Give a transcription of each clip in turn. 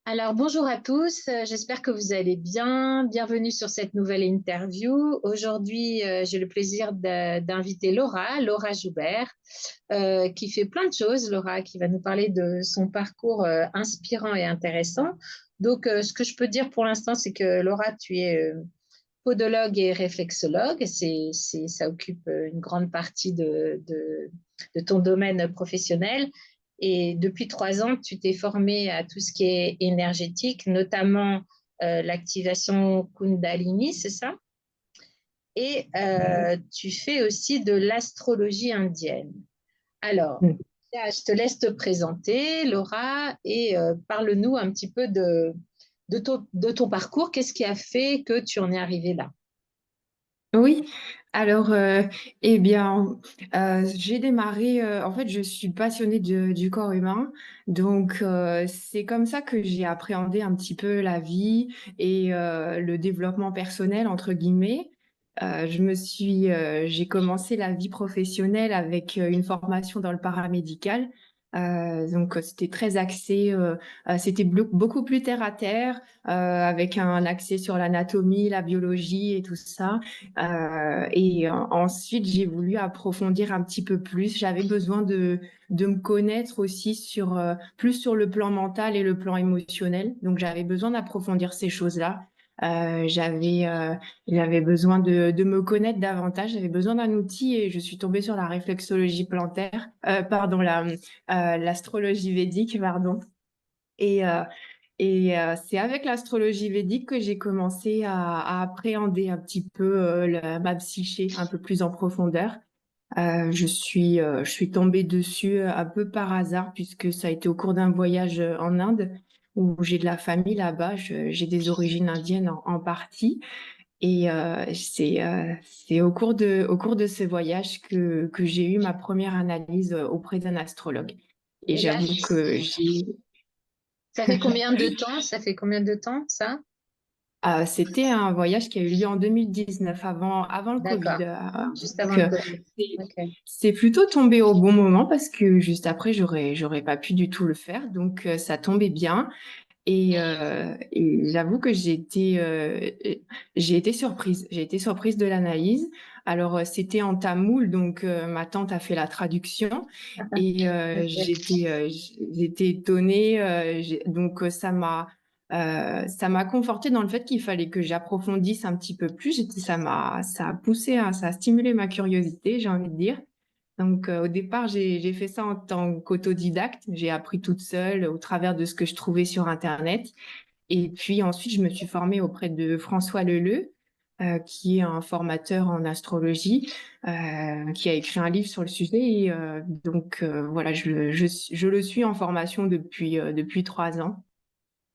Alors, bonjour à tous, j'espère que vous allez bien. Bienvenue sur cette nouvelle interview. Aujourd'hui, j'ai le plaisir d'inviter Laura Joubert, qui fait plein de choses. Laura, qui va nous parler de son parcours inspirant et intéressant. Donc, ce que je peux dire pour l'instant, c'est que Laura, tu es podologue et réflexologue. Ça occupe une grande partie de ton domaine professionnel. Et depuis 3 ans, tu t'es formée à tout ce qui est énergétique, notamment l'activation Kundalini, c'est ça? Et tu fais aussi de l'astrologie indienne. Alors, Mm. là, je te laisse te présenter, Laura, et parle-nous un petit peu de ton parcours. Qu'est-ce qui a fait que tu en es arrivée là? Oui, alors, eh bien, j'ai démarré, en fait, je suis passionnée du corps humain, donc c'est comme ça que j'ai appréhendé un petit peu la vie et le «développement personnel» entre guillemets. J'ai commencé la vie professionnelle avec, une formation dans le paramédical, donc c'était très axé, c'était beaucoup plus terre à terre, avec un accès sur l'anatomie, la biologie et tout ça. Ensuite, j'ai voulu approfondir un petit peu plus. J'avais besoin de me connaître aussi sur, plus sur le plan mental et le plan émotionnel. Donc j'avais besoin d'approfondir ces choses-là. Heu, j'avais, heu, j'avais besoin de me connaître davantage. J'avais besoin d'un outil et je suis tombée sur la réflexologie plantaire, pardon, l'astrologie védique, pardon. Et heu c'est avec l'astrologie védique que j'ai commencé à appréhender un petit peu, ma psyché un peu plus en profondeur. Je suis tombée dessus, un peu par hasard puisque ça a été au cours d'un voyage, en Inde où j'ai de la famille là-bas. J'ai des origines indiennes en partie et c'est au cours de ce voyage que j'ai eu ma première analyse, auprès d'un astrologue et Et là, j'avoue que j'ai ça fait combien de temps? Ça fait combien de temps, ça? C'était un voyage qui a eu lieu en 2019, avant le Covid. D'accord, juste avant Donc, le Covid. c'est Ok. c'est plutôt tombé au bon moment parce que juste après, j'aurais pas pu du tout le faire. Donc, ça tombait bien. Et j'avoue que j'ai été surprise. J'ai été surprise de l'analyse. Alors, c'était en tamoul, donc ma tante a fait la traduction et Ok. j'étais étonnée. Donc, ça m'a confortée dans le fait qu'il fallait que j'approfondisse un petit peu plus. Ça a poussé, hein, ça a stimulé ma curiosité, j'ai envie de dire. Donc, au départ, j'ai fait ça en tant qu'autodidacte. J'ai appris toute seule au travers de ce que je trouvais sur internet et puis ensuite, je me suis formée auprès de François Leleux, qui est un formateur en astrologie, qui a écrit un livre sur le sujet et voilà, je le suis en formation depuis 3 ans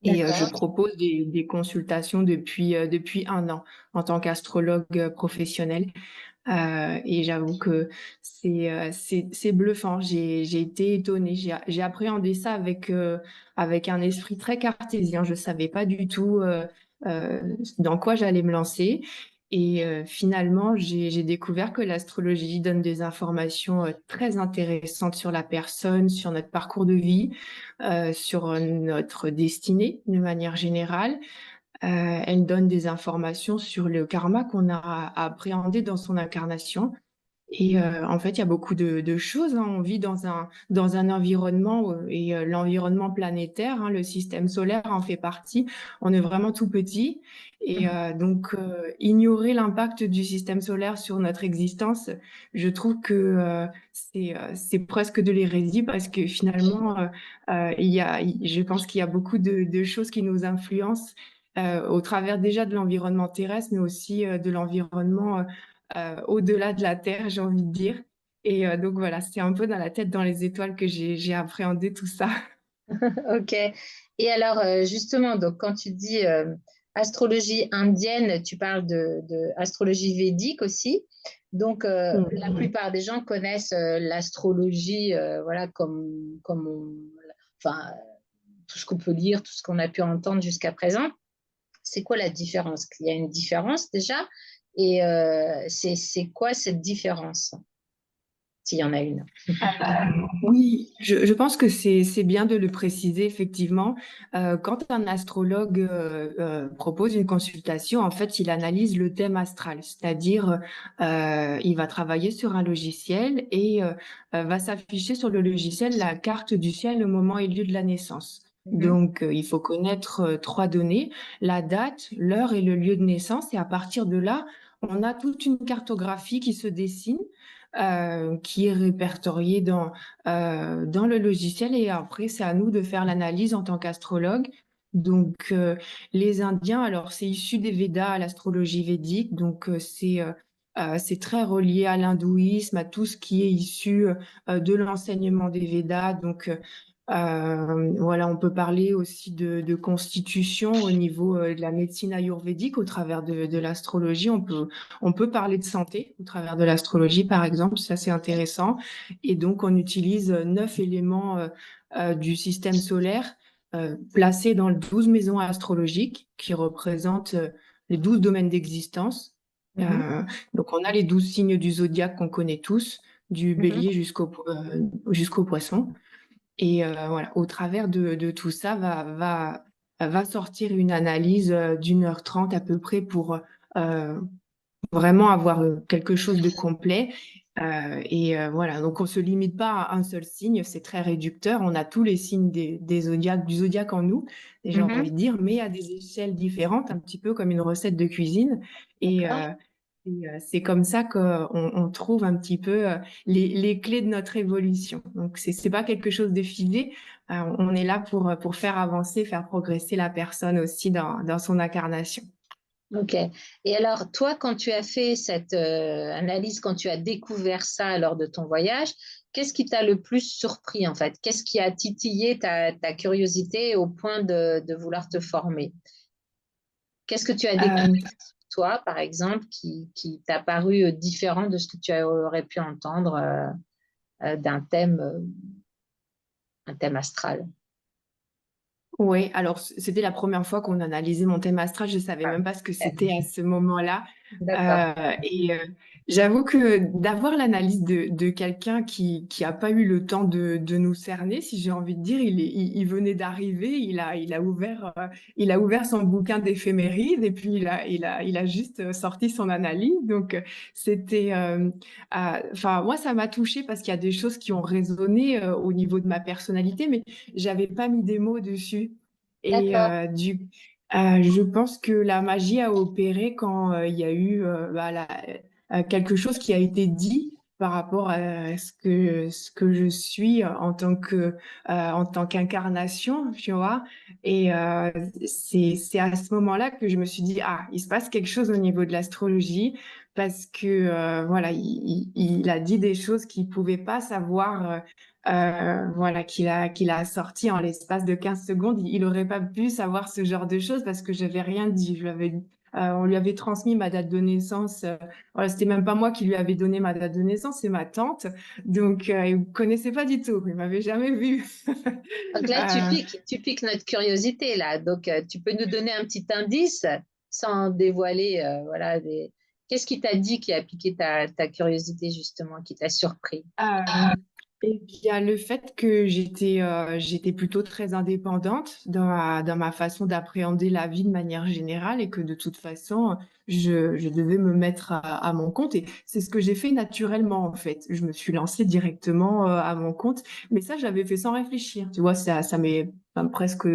et je D'accord. propose des consultations depuis 1 an en tant qu'astrologue, professionnelle. Et j'avoue que c'est bluffant. J'ai été étonnée. J'ai appréhendé ça avec un esprit très cartésien. Je savais pas du tout, dans quoi j'allais me lancer et finalement, j'ai découvert que l'astrologie donne des informations, très intéressantes sur la personne, sur notre parcours de vie, sur, notre destinée de manière générale. Elle donne des informations sur le karma qu'on a à appréhender dans son incarnation et en fait, il y a beaucoup de choses, hein. On vit dans un environnement, l'environnement planétaire, hein, le système solaire en fait partie. On est vraiment tout petit et ignorer l'impact du système solaire sur notre existence, je trouve que, c'est presque de l'hérésie parce que finalement, je pense qu'il y a beaucoup de choses qui nous influencent, au travers déjà de l'environnement terrestre, mais aussi, de l'environnement, au-delà de la Terre, j'ai envie de dire. Et donc voilà, c'est un peu dans la tête dans les étoiles que j'ai appréhendé tout ça. Ok. Et alors, justement, donc, quand tu dis astrologie indienne, tu parles de astrologie védique aussi. Donc, la Mmh. plupart des gens connaissent l'astrologie, voilà, enfin, tout ce qu'on peut lire, tout ce qu'on a pu entendre jusqu'à présent. C'est quoi la différence? Il y a une différence déjà. Et c'est quoi cette différence? s'il y en a une. Oui, je pense que c'est bien de le préciser, effectivement. Quand un astrologue propose une consultation, en fait, il analyse le thème astral, c'est-à-dire il va travailler sur un logiciel et va s'afficher sur le logiciel la carte du ciel au moment et lieu de la naissance. Mhm, Donc, il faut connaître trois données, la date, l'heure et le lieu de naissance. Et à partir de là, on a toute une cartographie qui se dessine, qui est répertoriée dans le logiciel. Et après, c'est à nous de faire l'analyse en tant qu'astrologue. Donc, les Indiens, alors c'est issu des Védas, à l'astrologie védique. Donc, c'est très relié à l'hindouisme, à tout ce qui est issu de l'enseignement des Védas. Donc, voilà, on peut parler aussi de constitution au niveau de la médecine ayurvédique au travers de l'astrologie. On peut parler de santé au travers de l'astrologie, par exemple. Ça, c'est intéressant. Et donc, on utilise 9 éléments du système solaire placés dans les 12 maisons astrologiques qui représentent les 12 domaines d'existence. mhm, Euh, donc, on a les 12 signes du zodiaque qu'on connaît tous, du mhm. bélier jusqu'au poisson. Et voilà, au travers de tout ça, va sortir une analyse d'1h30 à peu près pour euh, vraiment avoir quelque chose de complet. Et voilà, donc on se limite pas à un seul signe, c'est très réducteur. On a tous les signes des zodiaques, du zodiaque en nous, et j'ai envie Mhm. de dire, mais à des échelles différentes, un petit peu comme une recette de cuisine. Et, D'accord. c'est comme ça qu'on trouve un petit peu les clés de notre évolution. Donc c'est pas quelque chose de figé. On est là pour faire avancer, faire progresser la personne aussi dans son incarnation. Ok. Et alors, toi, quand tu as fait cette analyse, quand tu as découvert ça lors de ton voyage, qu'est-ce qui t'a le plus surpris en fait? Qu'est-ce qui a titillé ta curiosité au point de vouloir te former? Qu'est-ce que tu as découvert Euh, toi, par exemple, qui t'a paru différent de ce que tu aurais pu entendre d'un thème, un thème astral? Oui, alors c'était la première fois qu'on analysait mon thème astral. Je savais Ah, même pas ce que ok. c'était à ce moment-là. D'accord. Et j'avoue que d'avoir l'analyse de quelqu'un qui a pas eu le temps de nous cerner, si j'ai envie de dire, il venait d'arriver, il a ouvert son bouquin d'éphémérides et puis il a juste sorti son analyse. Donc enfin moi ça m'a touchée parce qu'il y a des choses qui ont résonné au niveau de ma personnalité, mais j'avais pas mis des mots dessus. Et D'accord. je pense que la magie a opéré quand il y a eu quelque chose qui a été dit par rapport à ce que je suis en tant qu'incarnation, tu vois. Et c'est à ce moment-là que je me suis dit, ah, il se passe quelque chose au niveau de l'astrologie parce que voilà, il a dit des choses qu'il pouvait pas savoir. Voilà, qu'il a sorti en l'espace de 15 secondes. Il aurait pas pu savoir ce genre de choses parce que j'avais rien dit. On lui avait transmis ma date de naissance. Voilà, c'était même pas moi qui lui avais donné ma date de naissance, c'est ma tante. Donc, il me connaissait pas du tout. Il m'avait jamais vue. Donc là, Euh, tu piques notre curiosité là. Donc, tu peux nous donner un petit indice sans dévoiler, voilà, qu'est-ce qui t'a dit qui a piqué ta curiosité justement, qui t'a surpris? euh, Et bien, le fait que j'étais plutôt très indépendante dans ma façon d'appréhender la vie de manière générale et que de toute façon, je devais me mettre à mon compte. Et c'est ce que j'ai fait naturellement, en fait. Je me suis lancée directement à mon compte. Mais ça, j'avais fait sans réfléchir. Tu vois, ça m'est presque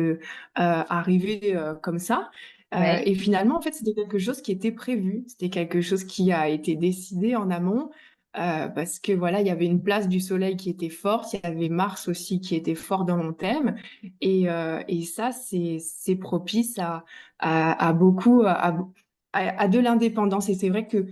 arrivé comme ça. Ouais, Et finalement, en fait, c'était quelque chose qui était prévu. C'était quelque chose qui a été décidé en amont parce que voilà, il y avait une place du soleil qui était forte, il y avait Mars aussi qui était fort dans mon thème, et ça, c'est propice à beaucoup, à de l'indépendance. Et c'est vrai que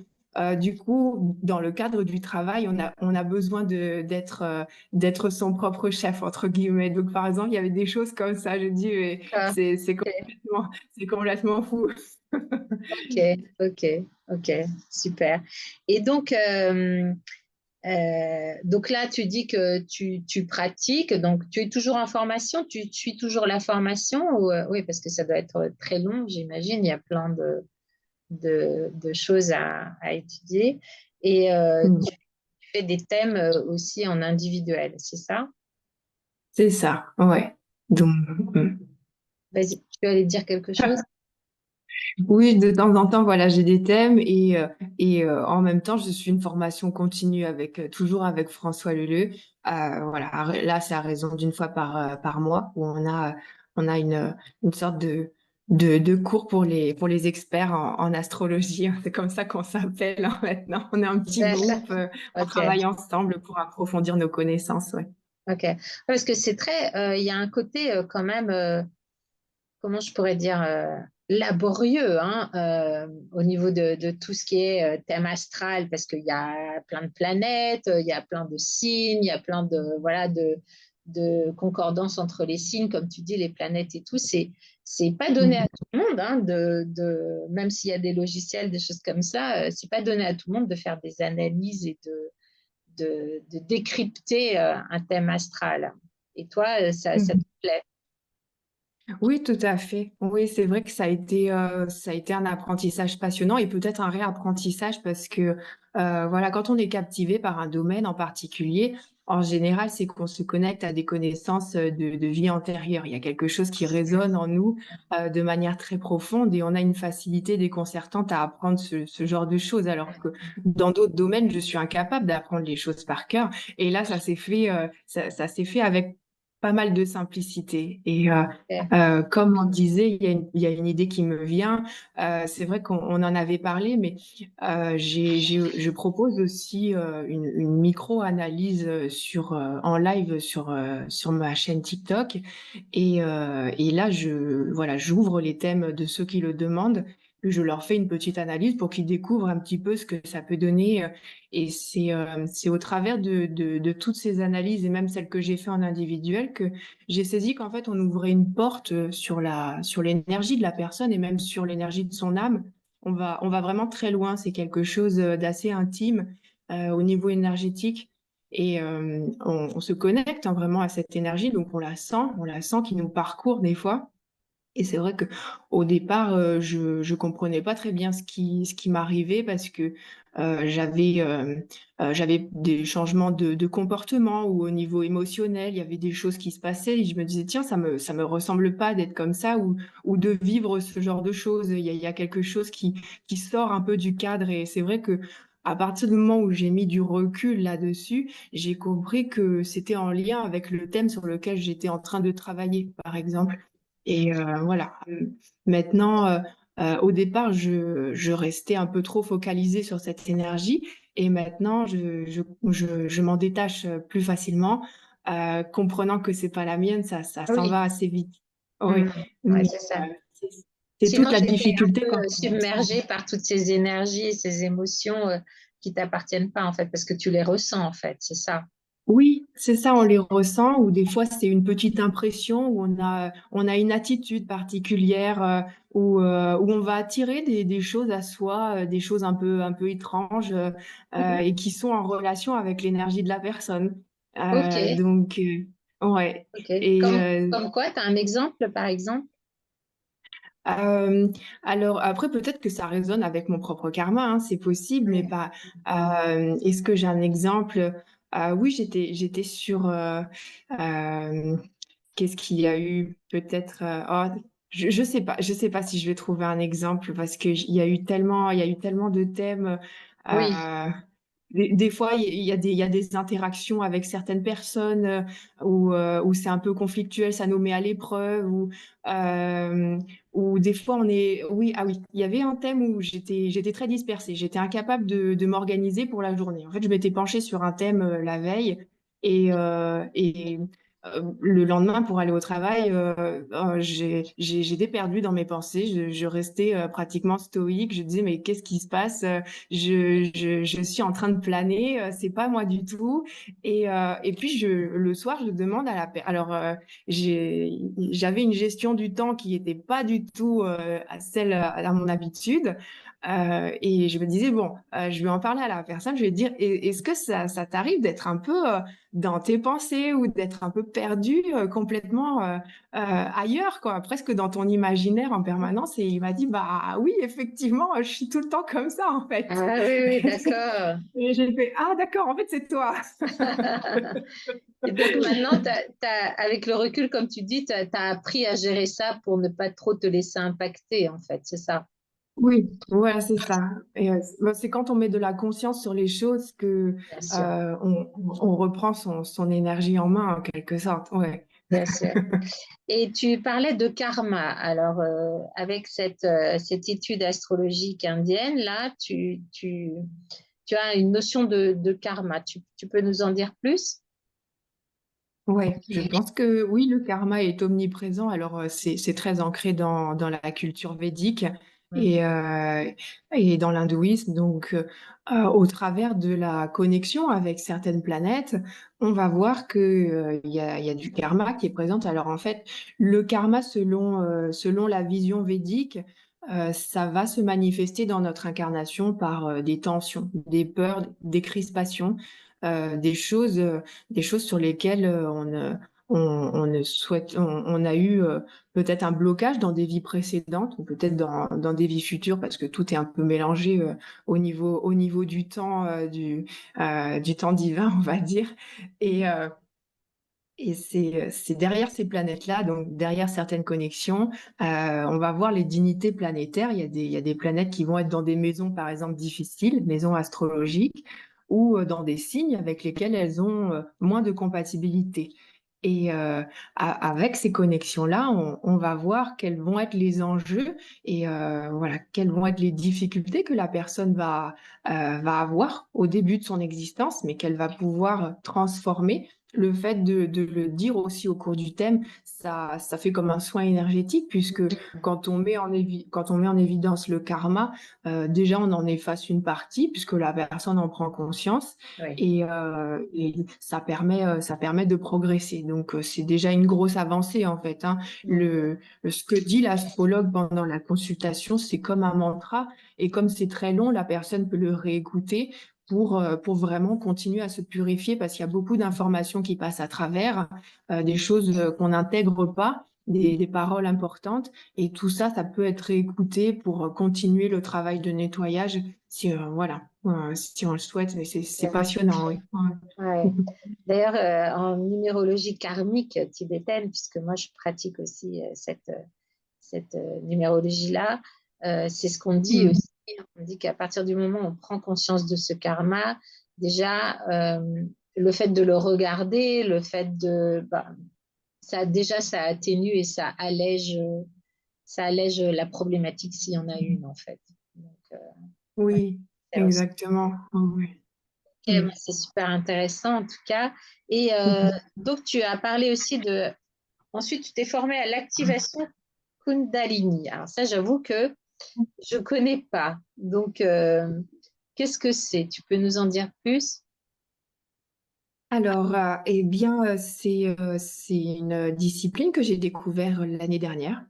du coup, dans le cadre du travail, on a besoin d'être son propre chef, entre guillemets. Donc, par exemple, il y avait des choses comme ça. Je dis, mais d'accord. c'est Ok, complètement fou. ok, ok, ok, super. Et donc là, tu dis que tu pratiques, donc tu es toujours en formation, tu suis toujours la formation ou, oui, parce que ça doit être très long, j'imagine, il y a plein de choses à étudier. Et Mm. fais des thèmes aussi en individuel, c'est ça? C'est ça, ouais. Donc, Vas-y, tu allais dire quelque chose? oui, de temps en temps, voilà, j'ai des thèmes et en même temps, je suis une formation continue avec toujours avec François Leleu. Voilà, là, c'est à raison d'une fois par mois où on a une sorte de cours pour les experts en astrologie. C'est comme ça qu'on s'appelle hein, maintenant. On est un petit D'accord. groupe, on Ok, travaille ensemble pour approfondir nos connaissances, ouais. ok. Parce que c'est très, il y a un côté quand même, comment je pourrais dire, laborieux hein, au niveau de tout ce qui est thème astral, parce qu'il y a plein de planètes, il y a plein de signes, il y a plein de, voilà, de concordances entre les signes, comme tu dis, les planètes et tout. C'est pas donné à Mhm. tout le monde, hein, même s'il y a des logiciels, des choses comme ça, c'est pas donné à tout le monde de faire des analyses et de décrypter un thème astral. Et toi, ça te Mhm. plaît? Oui, tout à fait. Oui, c'est vrai que ça a été un apprentissage passionnant et peut-être un réapprentissage parce que, voilà, quand on est captivé par un domaine en particulier, en général, c'est qu'on se connecte à des connaissances, de vie antérieure. Il y a quelque chose qui résonne en nous, de manière très profonde et on a une facilité déconcertante à apprendre ce genre de choses. Alors que dans d'autres domaines, je suis incapable d'apprendre les choses par cœur et là, ça s'est fait avec pas mal de simplicité et comme on disait, il y a une idée qui me vient. C'est vrai qu'on en avait parlé, mais je propose aussi une micro-analyse en live sur ma chaîne TikTok. Et là, voilà, j'ouvre les thèmes de ceux qui le demandent. Puis je leur fais une petite analyse pour qu'ils découvrent un petit peu ce que ça peut donner. Et c'est au travers de toutes ces analyses et même celles que j'ai fait en individuel que j'ai saisi qu'en fait, on ouvrait une porte sur l'énergie de la personne et même sur l'énergie de son âme. On va vraiment très loin. C'est quelque chose d'assez intime au niveau énergétique. Et on se connecte hein, vraiment à cette énergie, donc on la sent qui nous parcourt des fois. Et c'est vrai que au départ, je comprenais pas très bien ce qui m'arrivait parce que, j'avais des changements de comportement ou au niveau émotionnel, il y avait des choses qui se passaient et je me disais: «Tiens, ça me ressemble pas d'être comme ça ou de vivre ce genre de choses». Il y a quelque chose qui sort un peu du cadre et c'est vrai que à partir du moment où j'ai mis du recul là-dessus, j'ai compris que c'était en lien avec le thème sur lequel j'étais en train de travailler, par exemple. Et voilà. Maintenant, au départ, je restais un peu trop focalisée sur cette énergie et maintenant je m'en détache, plus facilement, comprenant que c'est pas la mienne, ça s'en Oui. va assez vite. Oui, Mm. Ouais, mais c'est ça. c'est c'est toute Sinon, la j'étais un difficulté peu quand on submergée par toutes ces énergies et ces émotions qui t'appartiennent pas, en fait, parce que tu les ressens, en fait, c'est ça. Oui, c'est ça, on les ressent ou des fois c'est une petite impression où on a une attitude particulière où on va attirer des choses à soi, des choses un peu étranges Mhm. et qui sont en relation avec l'énergie de la personne. Ok, Donc ouais. ok. Et Comme quoi, tu as un exemple, par exemple? euh, alors après peut-être que ça résonne avec mon propre karma, hein, c'est possible, mais Mm. pas. Est-ce que j'ai un exemple? Oui, j'étais sur qu'est-ce qu'il y a eu? Peut-être, je sais pas si je vais trouver un exemple parce que il y a eu tellement de thèmes, Oui. heu, des fois il y a des interactions avec certaines personnes, où c'est un peu conflictuel, ça nous met à l'épreuve hem, ou des fois on est oui, ah oui, il y avait un thème où j'étais très dispersée. J'étais incapable de m'organiser pour la journée. En fait, je m'étais penchée sur un thème, la veille et le lendemain pour aller au travail, j'étais perdue dans mes pensées. Je restais, pratiquement stoïque. Je disais: «Mais qu'est-ce qui se passe? Je suis en train de planer, c'est pas moi du tout». Et puis le soir, je demande à la per alors, j'avais une gestion du temps qui était pas du tout, à mon habitude. Et je me disais: «Bon, je vais en parler à la personne, je vais dire: Est-ce que ça t'arrive d'être un peu, dans tes pensées ou d'être un peu perdu, complètement, ailleurs quoi, presque dans ton imaginaire en permanence?» Et il m'a dit: «Bah oui, effectivement, je suis tout le temps comme ça, en fait». Ah oui, oui, d'accord. Et j'ai fait: «Ah d'accord, en fait, c'est toi». Et donc maintenant, avec le recul, comme tu dis, tu as appris à gérer ça pour ne pas trop te laisser impacter, en fait, c'est ça? Oui, voilà, c'est ça. Et c'est quand on met de la conscience sur les choses que, Bien sûr, on reprend son énergie en main, en quelque sorte, ouais. bien sûr. Et tu parlais de karma. Alors, avec cette étude astrologique indienne, là, tu as une notion de karma. Tu peux nous en dire plus? Ouais, je pense que oui, le karma est omniprésent. Alors, c'est très ancré dans la culture védique Mhm. et dans l'hindouisme. Donc, au travers de la connexion avec certaines planètes, on va voir que, il y a du karma qui est présente. Alors, en fait, le karma selon la vision védique, ça va se manifester dans notre incarnation par, des tensions, des peurs, des crispations, des choses sur lesquelles, on ne souhaite on a eu, peut-être un blocage dans des vies précédentes ou peut-être dans des vies futures parce que tout est un peu mélangé, au niveau du temps divin, on va dire. Et c'est derrière ces planètes-là, donc derrière certaines connexions, on va voir les dignités planétaires. Il y a des planètes qui vont être dans des maisons, par exemple, difficiles, maisons astrologiques, ou dans des signes avec lesquels elles ont, moins de compatibilité. Et avec ces connexions-là, on va voir quels vont être les enjeux et voilà, quelles vont être les difficultés que la personne va avoir au début de son existence, mais qu'elle va pouvoir transformer. Le fait de le dire aussi au cours du thème, ça fait comme un soin énergétique puisque quand on met en évidence le karma, déjà on en efface une partie puisque la personne en prend conscience Oui. et ça permet de progresser. Donc c'est déjà une grosse avancée en fait, hein. Ce que dit l'astrologue pendant la consultation, c'est comme un mantra et comme c'est très long, la personne peut le réécouter pour vraiment continuer à se purifier parce qu'il y a beaucoup d'informations qui passent à travers, des choses, qu'on n'intègre pas, des paroles importantes et tout ça, ça peut être réécouté pour, continuer le travail de nettoyage si, voilà, si on le souhaite et c'est passionnant, oui. Ouais. Ouais. D'ailleurs, en numérologie karmique tibétaine, puisque moi je pratique aussi cette numérologie-là, c'est ce qu'on dit Mmh. aussi. On dit qu'à partir du moment où on prend conscience de ce karma, déjà, le fait de le regarder, le fait ça atténue et ça allège la problématique s'il y en a une en fait. Donc, ouais, Oui, c'est aussi. exactement. Oui, Ok, oui. bah, c'est super intéressant en tout cas. Et donc, tu as parlé aussi de. Ensuite, tu t'es formé à l'activation Kundalini. Alors, ça, j'avoue que je ne connais pas. Donc, qu'est-ce que c'est? Tu peux nous en dire plus? Alors, eh bien, c'est une discipline que j'ai découvert l'année dernière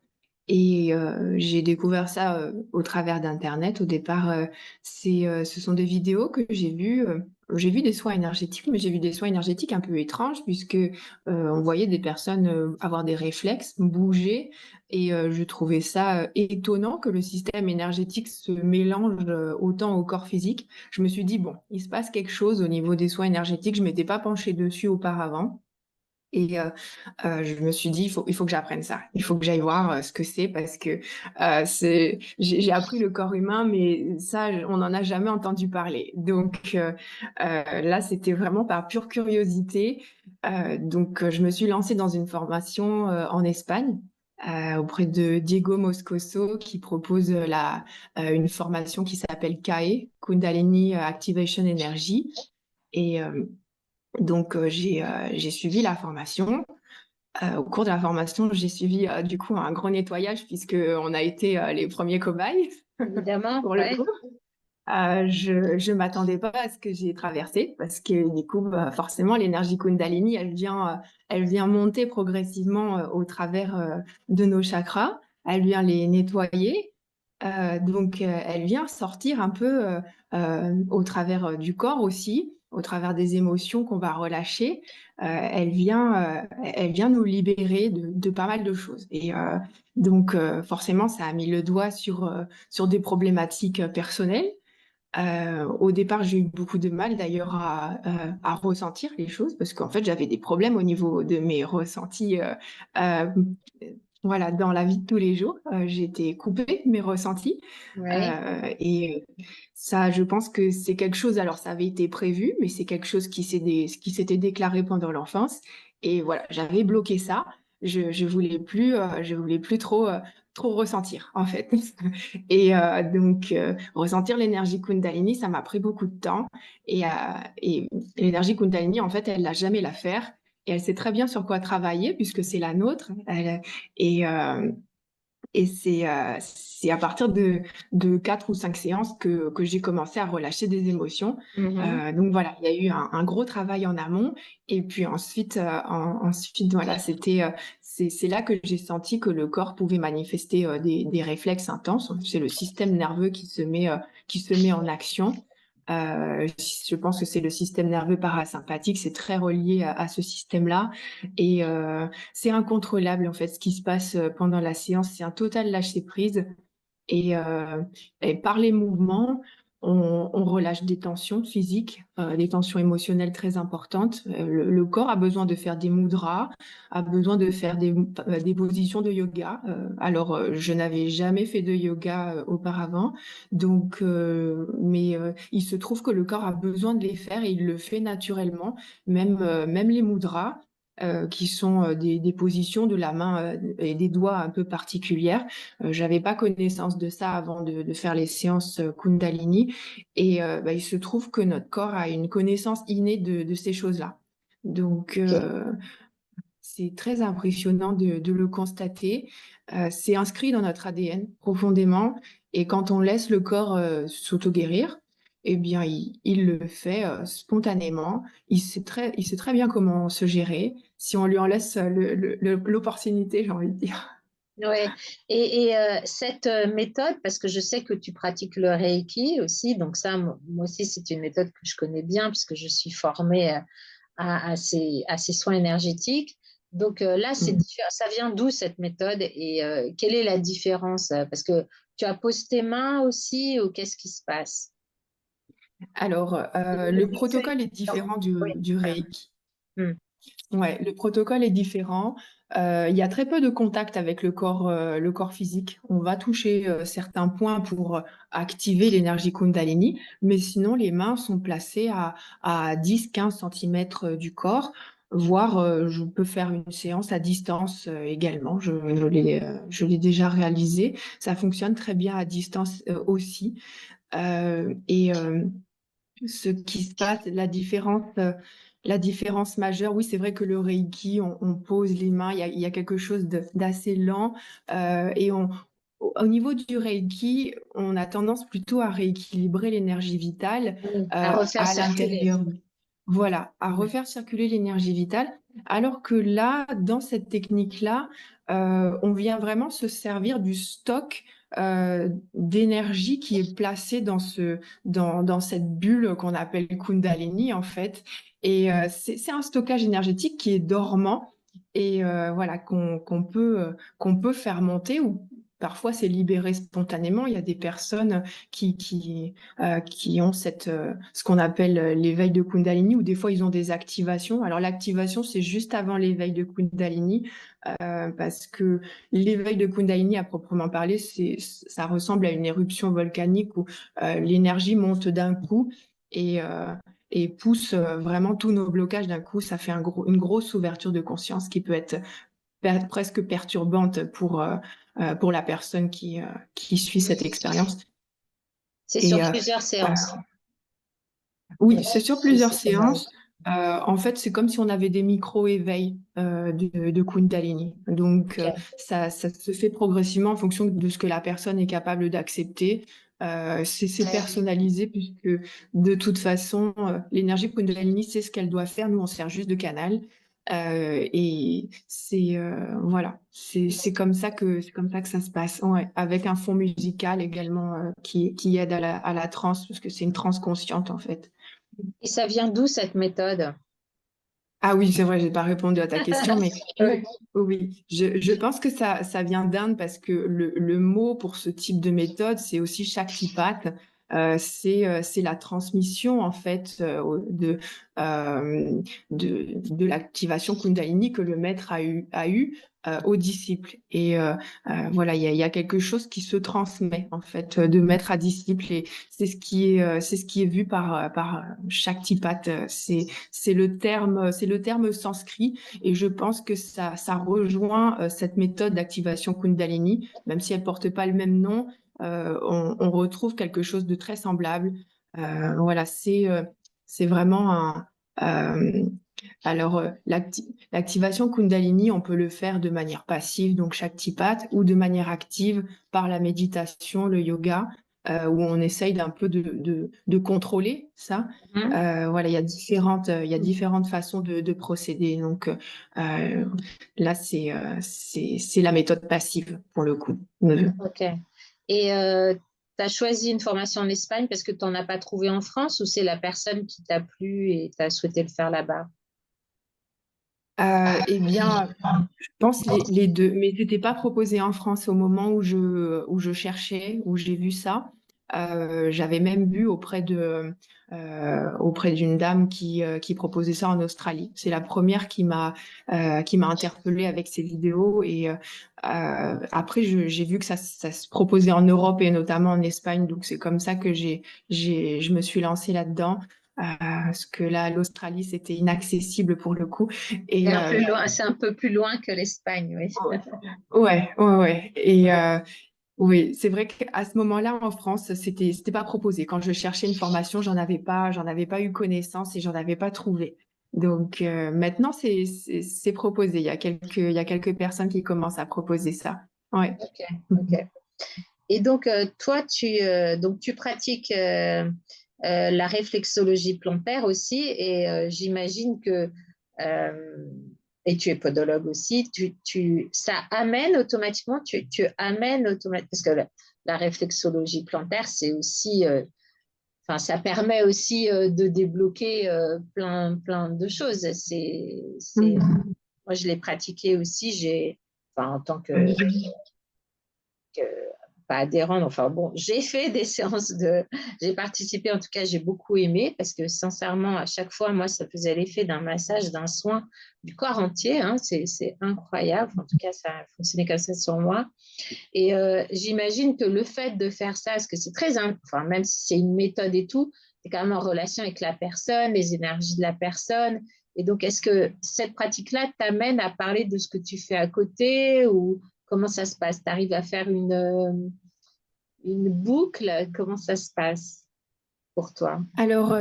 et j'ai découvert ça, au travers d'internet. Au départ, ce sont des vidéos que j'ai vu des soins énergétiques, mais j'ai vu des soins énergétiques un peu étranges puisque, on voyait des personnes, avoir des réflexes, bouger et je trouvais ça, étonnant que le système énergétique se mélange, autant au corps physique. Je me suis dit: «Bon, il se passe quelque chose au niveau des soins énergétiques». Je m'étais pas penchée dessus auparavant et je me suis dit: «Il faut que j'apprenne ça. Il faut que j'aille voir, ce que c'est» parce que, j'ai appris le corps humain, mais ça, on n'en a jamais entendu parler. Donc là, c'était vraiment par pure curiosité. Donc je me suis lancée dans une formation, en Espagne, auprès de Diego Moscoso qui propose, une formation qui s'appelle CAE, Kundalini Activation Energy et donc j'ai suivi la formation. Au cours de la formation, j'ai suivi, du coup, un gros nettoyage puisqu'on a été, les premiers cobayes Évidemment, pour le ouais. coup. Je m'attendais pas à ce que j'ai traversé parce que du coup, bah, forcément l'énergie Kundalini, elle vient monter progressivement, au travers, de nos chakras. Elle vient les nettoyer Donc, elle vient sortir un peu, au travers, du corps aussi, au travers des émotions qu'on va relâcher. Elle vient nous libérer de pas mal de choses et donc forcément, ça a mis le doigt sur des problématiques, personnelles. Au départ, j'ai eu beaucoup de mal d'ailleurs à ressentir les choses parce qu'en fait, j'avais des problèmes au niveau de mes ressentis, hem, voilà, dans la vie de tous les jours. J'étais coupée de mes ressentis, Oui, et ça, je pense que c'est quelque chose alors ça avait été prévu, mais c'est quelque chose qui s'était déclaré pendant l'enfance et voilà, j'avais bloqué ça. Je voulais plus trop ressentir, en fait. Et donc ressentir l'énergie Kundalini, ça m'a pris beaucoup de temps et l'énergie Kundalini, en fait, elle l'a jamais la faire et elle sait très bien sur quoi travailler puisque c'est la nôtre. Et et c'est à partir de 4 ou 5 séances que j'ai commencé à relâcher des émotions. mhm. Donc voilà, il y a eu un gros travail en amont et puis ensuite, ensuite voilà, c'est là que j'ai senti que le corps pouvait manifester, des réflexes intenses. C'est le système nerveux qui se met en action. Je pense que c'est le système nerveux parasympathique, c'est très relié à ce système-là et c'est incontrôlable en fait ce qui se passe, pendant la séance, c'est un total lâcher prise et par les mouvements, on relâche des tensions physiques, des tensions émotionnelles très importantes. Le corps a besoin de faire des mudras, a besoin de faire des positions de yoga. Alors, je n'avais jamais fait de yoga, auparavant, donc mais il se trouve que le corps a besoin de les faire et il le fait naturellement. Même les mudras, qui sont, des positions de la main, et des doigts un peu particulières. J'avais pas connaissance de ça avant de faire les séances, Kundalini et bah, il se trouve que notre corps a une connaissance innée de ces choses-là. Donc Ok. c'est très impressionnant de le constater. C'est inscrit dans notre ADN profondément et quand on laisse le corps, s'auto-guérir eh bien il le fait, spontanément. Il sait très bien comment se gérer si on lui en laisse, l'opportunité, j'ai envie de dire. Ouais. Cette méthode, parce que je sais que tu pratiques le Reiki aussi, donc ça, moi aussi, c'est une méthode que je connais bien puisque je suis formée à ces soins énergétiques. Donc là, c'est Mmh. différent. Ça vient d'où cette méthode et quelle est la différence? Parce que tu apposes tes mains aussi ou qu'est-ce qui se passe? Alors, le protocole est différent Oui, du voilà. Reiki. Hmm. Ouais, le protocole est différent. Il y a très peu de contact avec le corps physique. On va toucher, certains points pour, activer l'énergie Kundalini, mais sinon les mains sont placées à 10-15 centimètres, du corps, voire, je peux faire une séance à distance, également. Je l'ai déjà réalisé. Ça fonctionne très bien à distance, aussi. Et ce qui se passe, la différence majeure, oui, c'est vrai que le Reiki, on pose les mains, il y a quelque chose d'assez lent, et au niveau du Reiki, on a tendance plutôt à rééquilibrer l'énergie vitale, Oui, à refaire à circuler. l'intérieur. Voilà, à Hmm. refaire circuler l'énergie vitale, alors que là, dans cette technique-là, on vient vraiment se servir du stock, d'énergie qui est placé dans cette bulle qu'on appelle Kundalini, en fait et c'est un stockage énergétique qui est dormant et voilà, qu'on peut faire monter ou parfois c'est libéré spontanément. Il y a des personnes qui ont ce qu'on appelle l'éveil de Kundalini, ou des fois ils ont des activations. Alors l'activation, c'est juste avant l'éveil de Kundalini, parce que l'éveil de Kundalini, à proprement parler, ça ressemble à une éruption volcanique où l'énergie monte d'un coup et, euh, et pousse vraiment tous nos blocages d'un coup. Ça fait une grosse ouverture de conscience qui peut être presque perturbante pour la personne qui suit cette expérience. C'est sur Et plusieurs séances. oui, Oui, c'est sur c'est plusieurs ça. séances. En fait, c'est comme si on avait des micro-éveils de Kundalini. Donc, Ok. ça se fait progressivement en fonction de ce que la personne est capable d'accepter. C'est personnalisé puisque de toute façon, l'énergie Kundalini, c'est ce qu'elle doit faire. Nous, on sert juste de canal. Et voilà, c'est comme ça que ça se passe, ouais, avec un fond musical également qui aide à la transe, parce que c'est une transe consciente en fait. Et ça vient d'où cette méthode? Ah oui, c'est vrai, j'ai pas répondu à ta question, mais Oui. oui, je pense que ça vient d'Inde parce que le mot pour ce type de méthode, c'est aussi Shaktipat. C'est la transmission en fait de l'activation Kundalini que le maître a eu aux disciples. Et voilà, il y a quelque chose qui se transmet en fait de maître à disciple, et c'est ce qui est vu par Shaktipat. C'est le terme sanskrit, et je pense que ça rejoint cette méthode d'activation Kundalini, même si elle porte pas le même nom. On retrouve quelque chose de très semblable. Voilà, c'est vraiment un. euh, alors, l'activation Kundalini, on peut le faire de manière passive, donc Shaktipat, ou de manière active par la méditation, le yoga, où on essaye d'un peu de contrôler ça. Mhm. Voilà, il y a différentes façons de procéder. Donc là, c'est la méthode passive pour le coup. Ok. Et tu as choisi une formation en Espagne parce que tu n'en as pas trouvé en France ou c'est la personne qui t'a plu et tu as souhaité le faire là-bas? Eh bien, je pense les deux, mais c'était pas proposé en France au moment où je cherchais, où j'ai vu ça. J'avais même vu auprès d'une dame qui proposait ça en Australie. C'est la première qui m'a interpellée avec ses vidéos, et après j'ai vu que ça se proposait en Europe et notamment en Espagne, donc c'est comme ça que je me suis lancée là-dedans. Parce que là, l'Australie, c'était inaccessible pour le coup. C'est Et un peu loin, c'est un peu plus loin que l'Espagne, oui. ouais, ouais, ouais. Et oui, c'est vrai qu'à ce moment-là, en France, c'était pas proposé. Quand je cherchais une formation, j'en avais pas eu connaissance et j'en avais pas trouvé. Donc maintenant, c'est proposé. Il y a quelques personnes qui commencent à proposer ça. Ouais. Ok, ok. Et donc, toi, donc, tu pratiques la réflexologie plantaire aussi, et j'imagine que, euh, et tu es podologue aussi, ça amène automatiquement, tu amènes automatiquement, parce que la réflexologie plantaire, c'est aussi, enfin, ça permet aussi de débloquer plein de choses. Mhm. Moi, je l'ai pratiqué aussi, enfin, en tant que pas adhérente, enfin bon, j'ai fait des j'ai participé, en tout cas, j'ai beaucoup aimé parce que sincèrement, à chaque fois, moi, ça faisait l'effet d'un massage, d'un soin du corps entier, hein, c'est incroyable, en tout cas, ça a fonctionné comme ça sur moi. Et j'imagine que le fait de faire ça, parce que c'est enfin, même si c'est une méthode et tout, c'est quand même en relation avec la personne, les énergies de la personne. Et donc, est-ce que cette pratique-là t'amène à parler de ce que tu fais à côté ou comment ça se passe? Tu arrives à faire une boucle? Comment ça se passe pour toi? Alors,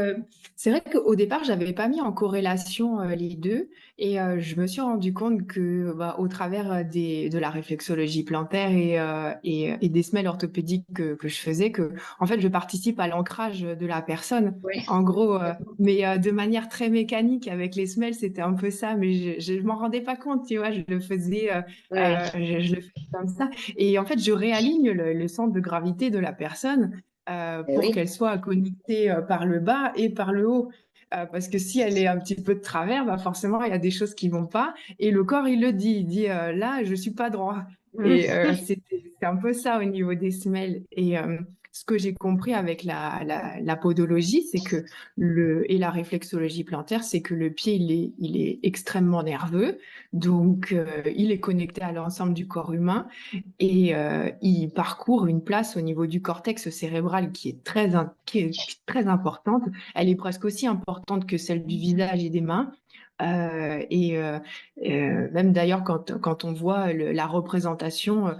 c'est vrai qu'au départ, j'avais pas mis en corrélation les deux, et je me suis rendu compte que, bah, au travers de la réflexologie plantaire et des semelles orthopédiques que je faisais, que en fait, je participe à l'ancrage de la personne. Oui, En gros, mais de manière très mécanique avec les semelles, c'était un peu ça, mais je m'en rendais pas compte, tu vois, je le faisais, oui, je le faisais comme ça, et en fait, je réaligne le centre de gravité de la personne pour oui, qu'elle soit connectée par le bas et par le haut. Parce que si elle est un petit peu de travers, bah forcément, il y a des choses qui vont pas. Et le corps, il le dit. Il dit, là, je suis pas droit. Et c'est un peu ça au niveau des semelles. Et ce que j'ai compris avec la podologie, c'est que et la réflexologie plantaire, c'est que le pied, il est extrêmement nerveux. Donc, il est connecté à l'ensemble du corps humain, et il parcourt une place au niveau du cortex cérébral qui est très importante. Elle est presque aussi importante que celle du visage et des mains. Et même d'ailleurs, quand on voit la représentation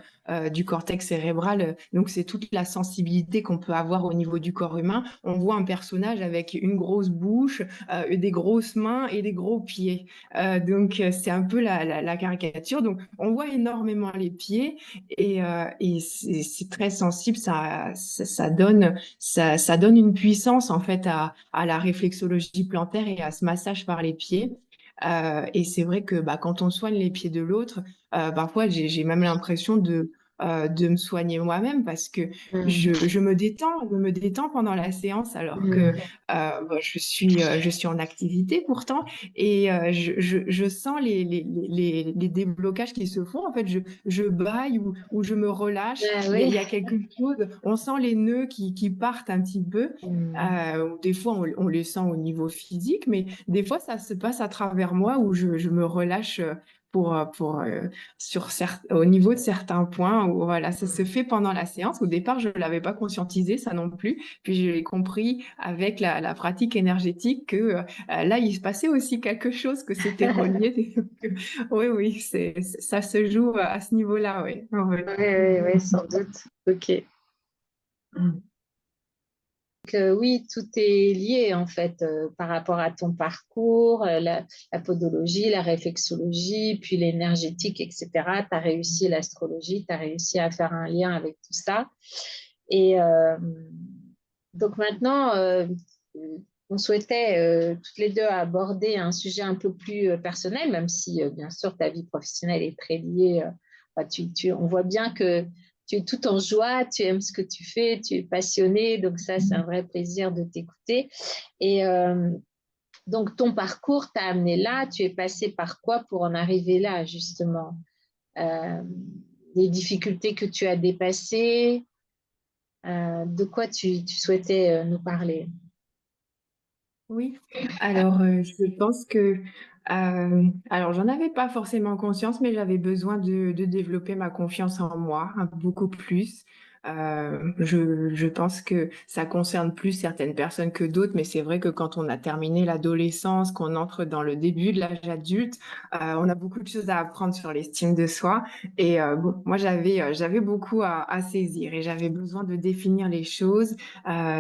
du cortex cérébral, donc c'est toute la sensibilité qu'on peut avoir au niveau du corps humain. On voit un personnage avec une grosse bouche, des grosses mains et des gros pieds. Donc c'est un peu la caricature. Donc on voit énormément les pieds, et c'est très sensible. Ça donne une puissance en fait à la réflexologie plantaire et à ce massage par les pieds. Et c'est vrai que quand on soigne les pieds de l'autre, parfois j'ai même l'impression de me soigner moi-même parce que Mm. je me détends pendant la séance alors que Mm. je suis en activité pourtant et je sens les déblocages qui se font. En fait, je bâille ou je me relâche. Ah Il oui. y a quelque chose, on sent les nœuds qui partent un petit peu. Mm. Des fois, on les sent au niveau physique, mais des fois, ça se passe à travers moi où je me relâche pour au niveau de certains points où voilà, ça se fait pendant la séance. Au départ, je l'avais pas conscientisé ça non plus, puis j'ai compris avec la pratique énergétique que là, il se passait aussi quelque chose, que c'était relié. Oui, oui, ça se joue à ce niveau-là, oui. Oui. Oui, oui, oui, sans doute. Ok. Oui, tout est lié en fait par rapport à ton parcours, la podologie, la réflexologie, puis l'énergétique, etc. Tu as réussi l'astrologie, tu as réussi à faire un lien avec tout ça. Et donc maintenant, on souhaitait toutes les deux aborder un sujet un peu plus personnel, même si bien sûr ta vie professionnelle est très liée. On voit bien que tu es tout en joie, tu aimes ce que tu fais, tu es passionné, donc ça c'est un vrai plaisir de t'écouter. Et donc ton parcours t'a amené là, tu es passé par quoi pour en arriver là justement? Euh, les difficultés que tu as dépassées, de quoi tu souhaitais nous parler? Oui, alors je pense que alors j'en avais pas forcément conscience, mais j'avais besoin de développer ma confiance en moi beaucoup plus. Je pense que ça concerne plus certaines personnes que d'autres, mais c'est vrai que quand on a terminé l'adolescence, qu'on entre dans le début de l'âge adulte, on a beaucoup de choses à apprendre sur l'estime de soi. Et bon, moi j'avais beaucoup à saisir et j'avais besoin de définir les choses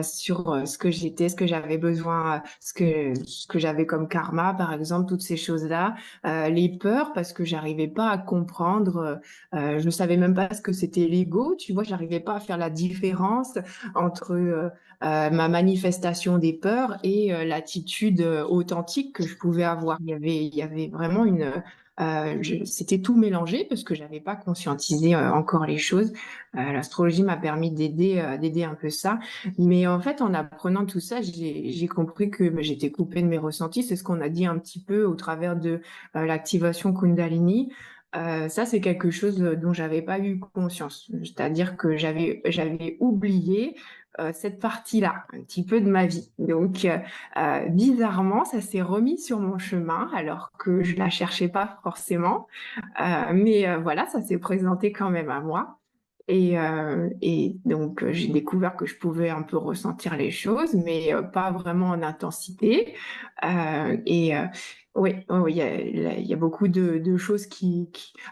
sur ce que j'étais, ce que j'avais besoin, ce que j'avais comme karma, par exemple, toutes ces choses-là. Les peurs, parce que j'arrivais pas à comprendre, je savais même pas ce que c'était l'ego, tu vois, j'arrivais pas à faire la différence entre ma manifestation des peurs et l'attitude authentique que je pouvais avoir. Il y avait vraiment c'était tout mélangé parce que j'avais pas conscientisé encore les choses. L'astrologie m'a permis d'aider un peu ça. Mais en fait, en apprenant tout ça, j'ai compris que j'étais coupée de mes ressentis. C'est ce qu'on a dit un petit peu au travers de l'activation Kundalini. Ça, c'est quelque chose dont j'avais pas eu conscience. C'est-à-dire que j'avais oublié cette partie-là, un petit peu de ma vie. Donc, bizarrement, ça s'est remis sur mon chemin alors que je la cherchais pas forcément. Mais voilà, ça s'est présenté quand même à moi. Et donc, j'ai découvert que je pouvais un peu ressentir les choses, mais pas vraiment en intensité. Et oui, oui, oui, il y a beaucoup de choses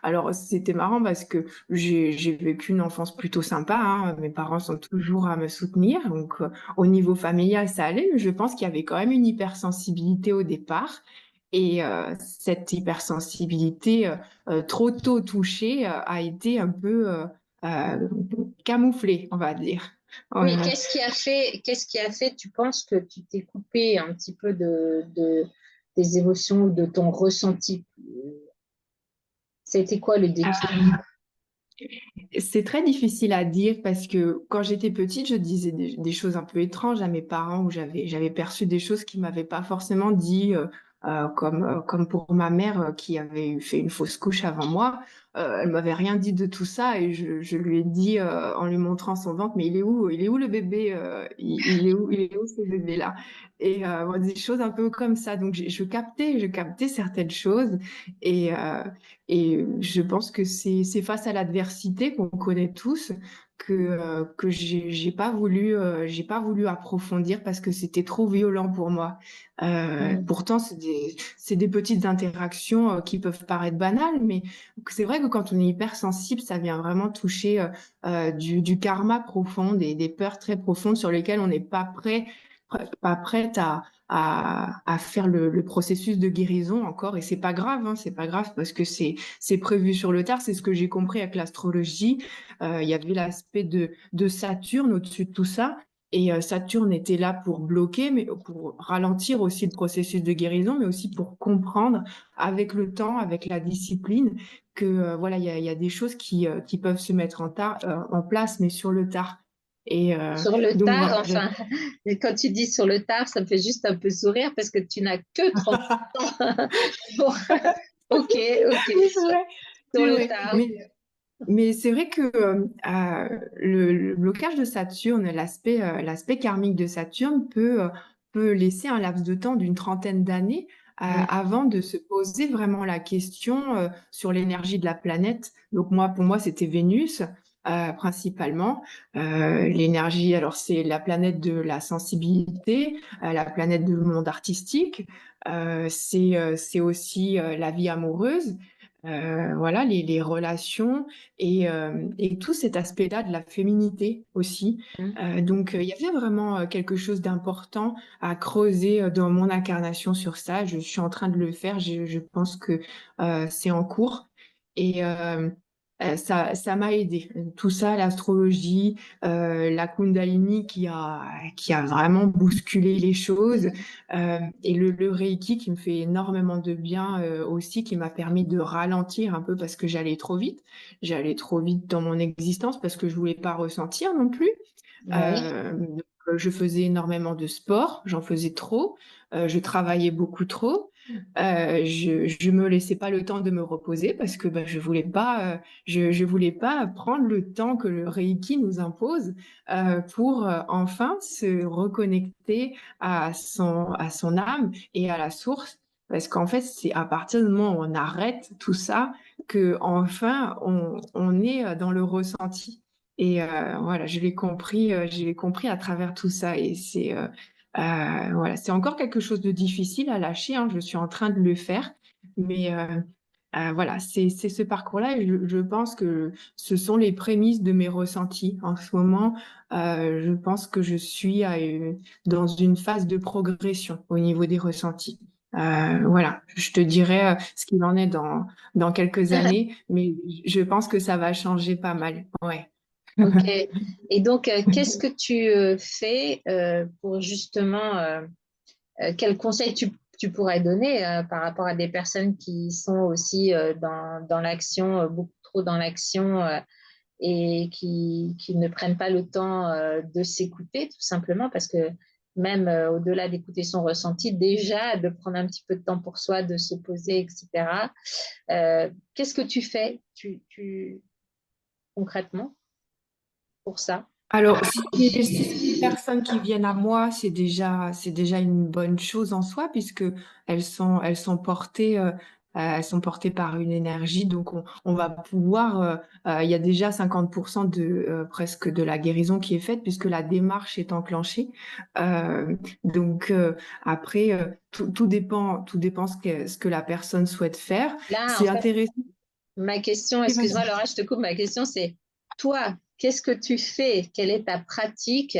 Alors, c'était marrant parce que j'ai vécu une enfance plutôt sympa, hein. Mes parents sont toujours à me soutenir. Donc, au niveau familial, ça allait, mais je pense qu'il y avait quand même une hypersensibilité au départ. Et cette hypersensibilité trop tôt touchée a été un peu euh, camouflé, on va dire. Oui, Voilà. qu'est-ce qui a fait, tu penses que tu t'es coupé un petit peu des émotions, de ton ressenti? C'était quoi le déclic? C'est très difficile à dire parce que quand j'étais petite, je disais des choses un peu étranges à mes parents où j'avais perçu des choses qui m'avaient pas forcément dit, comme pour ma mère qui avait fait une fausse couche avant moi. Elle m'avait rien dit de tout ça et je lui ai dit en lui montrant son ventre, mais il est où le bébé? Il est où ce bébé-là? Et bon, des choses un peu comme ça. Donc je captais certaines choses et et je pense que c'est face à l'adversité qu'on connaît tous que j'ai pas voulu approfondir parce que c'était trop violent pour moi. Mm. Pourtant, c'est des petites interactions qui peuvent paraître banales, mais c'est vrai que quand on est hypersensible, ça vient vraiment toucher du karma profond, des peurs très profondes sur lesquelles on n'est pas prête à faire le processus de guérison encore. Et c'est pas grave, hein, c'est pas grave parce que c'est prévu sur le tard. C'est ce que j'ai compris avec l'astrologie. Il y avait l'aspect de Saturne au-dessus de tout ça. Et Saturne était là pour bloquer, mais pour ralentir aussi le processus de guérison, mais aussi pour comprendre avec le temps, avec la discipline, que voilà, il y a des choses qui peuvent se mettre en place, mais sur le tard. Et Sur le donc tard, voilà. enfin, quand tu dis sur le tard, ça me fait juste un peu sourire parce que tu n'as que 30 ans. Bon, ok, ok, Oui, c'est vrai, sur c'est le vrai. tard. Mais c'est vrai que le blocage de Saturne, l'aspect karmique de Saturne peut laisser un laps de temps d'une trentaine d'années Mm. avant de se poser vraiment la question sur l'énergie de la planète. Donc pour moi, c'était Vénus. Principalement, l'énergie, alors c'est la planète de la sensibilité, la planète du monde artistique, c'est aussi la vie amoureuse, voilà, les relations et tout cet aspect-là de la féminité aussi. Mm. Donc, il y avait vraiment quelque chose d'important à creuser dans mon incarnation sur ça. Je suis en train de le faire. Je pense que c'est en cours. Et ça m'a aidé. Tout ça, l'astrologie, la Kundalini qui a vraiment bousculé les choses, et le Reiki qui me fait énormément de bien aussi, qui m'a permis de ralentir un peu parce que j'allais trop vite. J'allais trop vite dans mon existence parce que je voulais pas ressentir non plus. Oui. Donc, je faisais énormément de sport, j'en faisais trop, je travaillais beaucoup trop, je me laissais pas le temps de me reposer parce que bah, je voulais pas prendre le temps que le Reiki nous impose pour enfin se reconnecter à son âme et à la source. Parce qu'en fait, c'est à partir du moment où on arrête tout ça que enfin on est dans le ressenti. Et voilà, je l'ai compris à travers tout ça. Et voilà, c'est encore quelque chose de difficile à lâcher, hein. Je suis en train de le faire, mais voilà, c'est ce parcours-là. Et je pense que ce sont les prémices de mes ressentis en ce moment. Je pense que je suis dans une phase de progression au niveau des ressentis. Voilà, je te dirai ce qu'il en est dans quelques années, mais je pense que ça va changer pas mal. Ouais. Ok. Et donc, qu'est-ce que tu fais pour justement, quels conseils tu pourrais donner par rapport à des personnes qui sont aussi dans l'action, beaucoup trop dans l'action et qui ne prennent pas le temps de s'écouter, tout simplement, parce que même au-delà d'écouter son ressenti, déjà de prendre un petit peu de temps pour soi, de se poser, etc. Qu'est-ce que tu fais concrètement pour ça? Alors, si c'est des personnes qui viennent à moi, c'est déjà une bonne chose en soi, puisque elles sont portées par une énergie. Donc, on va pouvoir, il y a déjà 50% presque de la guérison qui est faite, puisque la démarche est enclenchée. Donc, après, tout dépend ce que la personne souhaite faire. Là, en C'est fait, intéressant. ma question, Oui, excuse-moi vas-y. Laura, je te coupe, ma question c'est, toi, qu'est-ce que tu fais? Quelle est ta pratique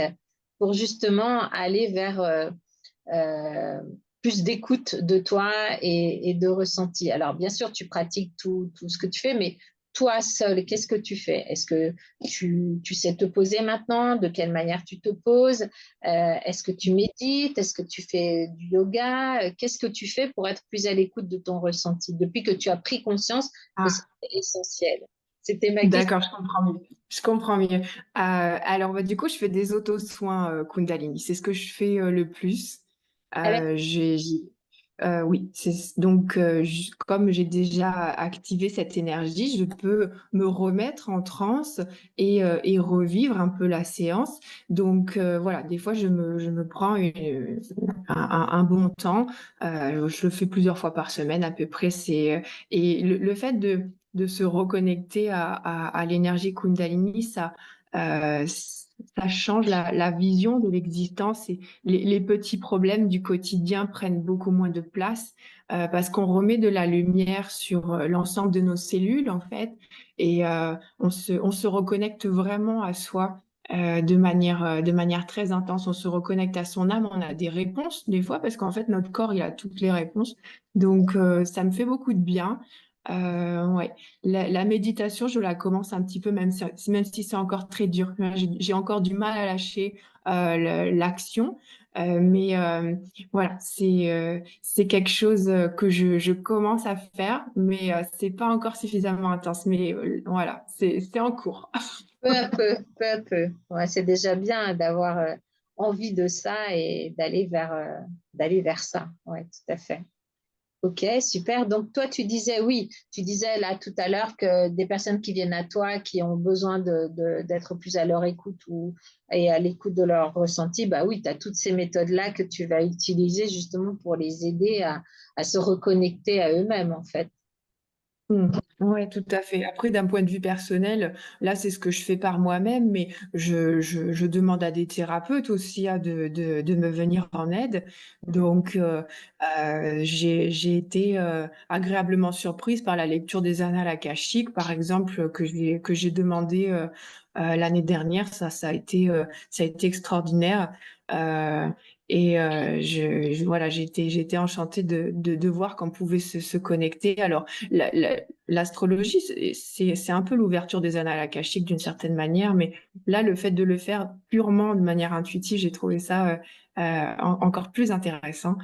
pour justement aller vers euh, plus d'écoute de toi et de ressenti? Alors, bien sûr, tu pratiques tout ce que tu fais, mais toi seul, qu'est-ce que tu fais? Est-ce que tu sais te poser maintenant? De quelle manière tu te poses? Est-ce que tu médites? Est-ce que tu fais du yoga? Qu'est-ce que tu fais pour être plus à l'écoute de ton ressenti depuis que tu as pris conscience que Ah. c'était essentiel? C'était ma question. D'accord, je comprends mieux. Je comprends mieux. Alors, bah, du coup, je fais des auto-soins Kundalini. C'est ce que je fais le plus. Avec Oui, donc comme j'ai déjà activé cette énergie, je peux me remettre en transe et revivre un peu la séance. Donc voilà, des fois, je me prends un bon temps. Je le fais plusieurs fois par semaine à peu près. Et le fait de se reconnecter à l'énergie Kundalini, ça change la vision de l'existence et les petits problèmes du quotidien prennent beaucoup moins de place parce qu'on remet de la lumière sur l'ensemble de nos cellules en fait et on se reconnecte vraiment à soi. De manière très intense, on se reconnecte à son âme, on a des réponses des fois parce qu'en fait notre corps il a toutes les réponses, donc ça me fait beaucoup de bien. Ouais. La méditation, je la commence un petit peu, même si c'est encore très dur. J'ai encore du mal à lâcher l'action, mais voilà, c'est quelque chose que je commence à faire, mais c'est pas encore suffisamment intense. Mais voilà, c'est en cours. Peu à peu, peu à peu. Ouais, c'est déjà bien d'avoir envie de ça et d'aller vers ça. Ouais, tout à fait. Ok, super. Donc toi, tu disais, oui, tu disais là tout à l'heure que des personnes qui viennent à toi, qui ont besoin d'être plus à leur écoute et à l'écoute de leur ressenti, bah oui, tu as toutes ces méthodes-là que tu vas utiliser justement pour les aider à se reconnecter à eux-mêmes, en fait. Mmh. Ouais, tout à fait. Après, d'un point de vue personnel, là, c'est ce que je fais par moi-même, mais je demande à des thérapeutes aussi, de me venir en aide. Donc, j'ai été, agréablement surprise par la lecture des annales akashiques, par exemple, que j'ai demandé, l'année dernière. Ça a été extraordinaire, heu et voilà, j'ai été enchantée de voir qu'on pouvait se connecter. Alors, l'astrologie, c'est un peu l'ouverture des annales akashiques d'une certaine manière, mais là, le fait de le faire purement de manière intuitive, j'ai trouvé ça, encore plus intéressant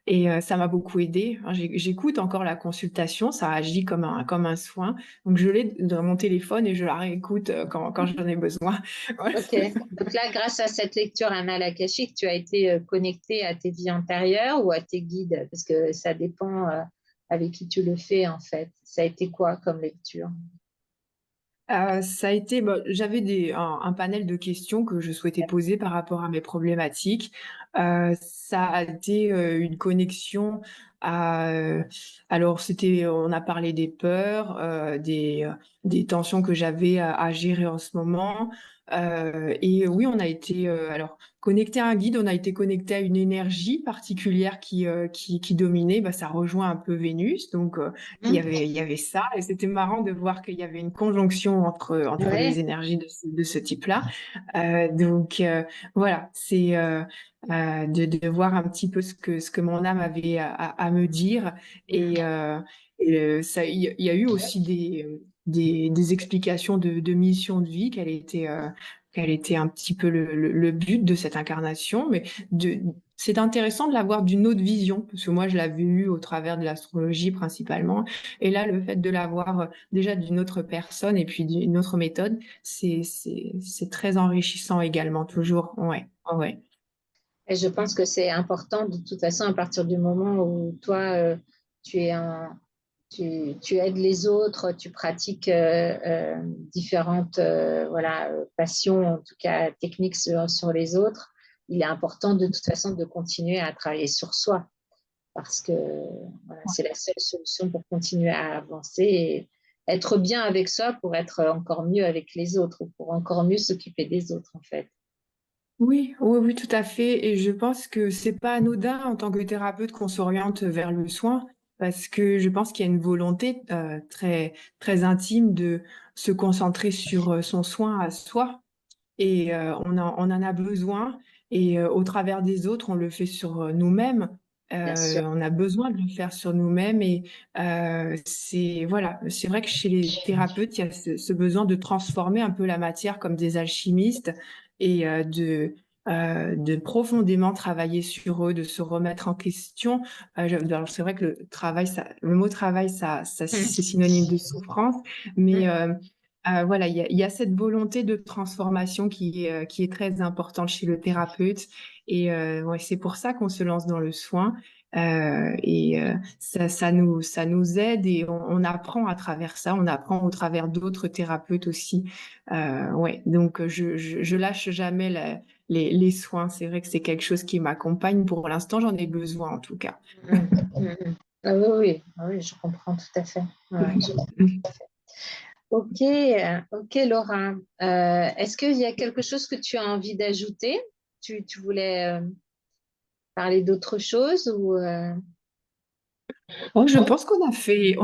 et ça m'a beaucoup aidée, hein. J'écoute encore la consultation, ça agit comme un soin, donc je l'ai dans mon téléphone et je la réécoute, quand j'en ai besoin. Ouais. Ok. Donc là, grâce à cette lecture Anna Akashique, tu as été connecté à tes vies antérieures ou à tes guides, parce que ça dépend avec qui tu le fais en fait. Ça a été quoi comme lecture? Ça a été bah, j'avais un panel de questions que je souhaitais poser par rapport à mes problématiques. Ça a été, une connexion à, alors on a parlé des peurs, des tensions que j'avais à gérer en ce moment, et oui, on a été, alors connecté à un guide, on a été connecté à une énergie particulière qui dominait. Bah, ça rejoint un peu Vénus, donc Hmm. il y avait ça et c'était marrant de voir qu'il y avait une conjonction entre les Ouais. énergies de ce type-là. Donc voilà, c'est, de voir un petit peu ce que mon âme avait à me dire et ça il y a eu aussi des explications de mission de vie, quel était un petit peu le but de cette incarnation, mais de c'est intéressant de l'avoir d'une autre vision, parce que moi je l'avais eu au travers de l'astrologie principalement et là, le fait de l'avoir, déjà d'une autre personne et puis d'une autre méthode, c'est très enrichissant également toujours. Ouais, ouais. Et je pense que c'est important de toute façon à partir du moment où toi, tu es un, tu aides les autres, tu pratiques différentes voilà, passions, en tout cas techniques sur les autres. Il est important de toute façon de continuer à travailler sur soi parce que voilà, c'est la seule solution pour continuer à avancer et être bien avec soi pour être encore mieux avec les autres ou pour encore mieux s'occuper des autres en fait. Oui, oui, oui, tout à fait et je pense que c'est pas anodin en tant que thérapeute qu'on s'oriente vers le soin parce que je pense qu'il y a une volonté, très très intime de se concentrer sur, son soin à soi. Et on en a besoin et au travers des autres, on le fait sur, nous-mêmes. Bien sûr. On a besoin de le faire sur nous-mêmes et c'est voilà, c'est vrai que chez les thérapeutes, il y a ce besoin de transformer un peu la matière comme des alchimistes et de profondément travailler sur eux, de se remettre en question. Je alors c'est vrai que le mot travail, ça c'est Mm. synonyme de souffrance, mais Mm. voilà, il y a cette volonté de transformation qui est très importante chez le thérapeute et ouais, c'est pour ça qu'on se lance dans le soin, et ça nous aide et on apprend à travers ça, on apprend au travers d'autres thérapeutes aussi. Ouais, donc je lâche jamais les soins. C'est vrai que c'est quelque chose qui m'accompagne. Pour l'instant, j'en ai besoin en tout cas. Mm. Mm. Mm. Ah oui, oui, ah oui, je comprends tout à fait. Ouais, ok, ok Laura. Est-ce qu'il y a quelque chose que tu as envie d'ajouter? Tu voulais parler d'autre chose ou Oh, je pense qu'on a fait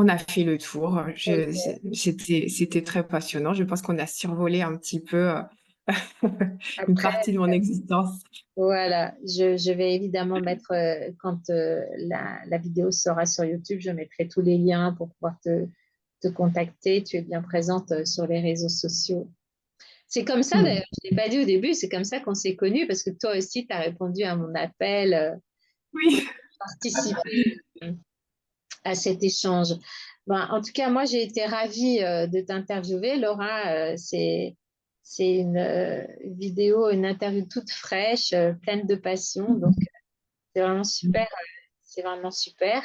le tour. ok. C'était très passionnant. Je pense qu'on a survolé un petit peu, une Après, partie de mon existence. voilà, je vais évidemment mettre, quand la vidéo sera sur YouTube, je mettrai tous les liens pour pouvoir te contacter. Tu es bien présente sur les réseaux sociaux. C'est comme ça, Mm. d'ailleurs, je ne l'ai pas dit au début, c'est comme ça qu'on s'est connus parce que toi aussi, tu as répondu à mon appel, Oui. participé à cet échange. Ben, en tout cas, moi, j'ai été ravie de t'interviewer. Laura, c'est une vidéo, une interview toute fraîche, pleine de passion. Donc, c'est vraiment super. C'est vraiment super.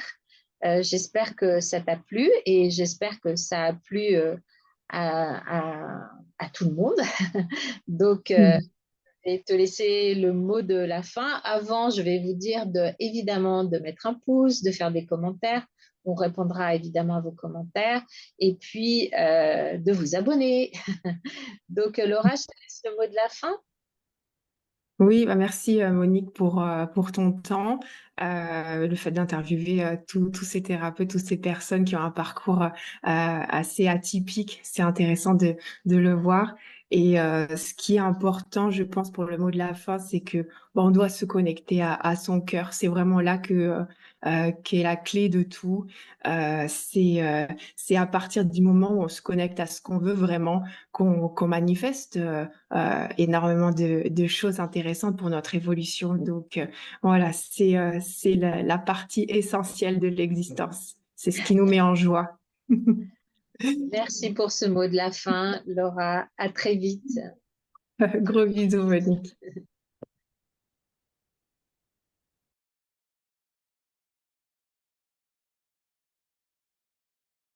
J'espère que ça t'a plu et j'espère que ça a plu à tout le monde. Donc, Mm. je vais te laisser le mot de la fin. Avant, je vais vous dire évidemment de mettre un pouce, de faire des commentaires. On répondra évidemment à vos commentaires et puis de vous abonner. Donc, Laura, je te laisse le mot de la fin. Oui, bah merci Monique pour ton temps, le fait d'interviewer tous ces thérapeutes, toutes ces personnes qui ont un parcours assez atypique. C'est intéressant de le voir. Et ce qui est important, je pense, pour le mot de la fin, c'est que bon, on doit se connecter à son cœur. C'est vraiment là qu'est la clé de tout. C'est à partir du moment où on se connecte à ce qu'on veut vraiment qu'on manifeste. Énormément de choses intéressantes pour notre évolution. Donc voilà, c'est la partie essentielle de l'existence. C'est ce qui nous met en joie. Merci pour ce mot de la fin, Laura. À très vite. Gros bisous, Monique.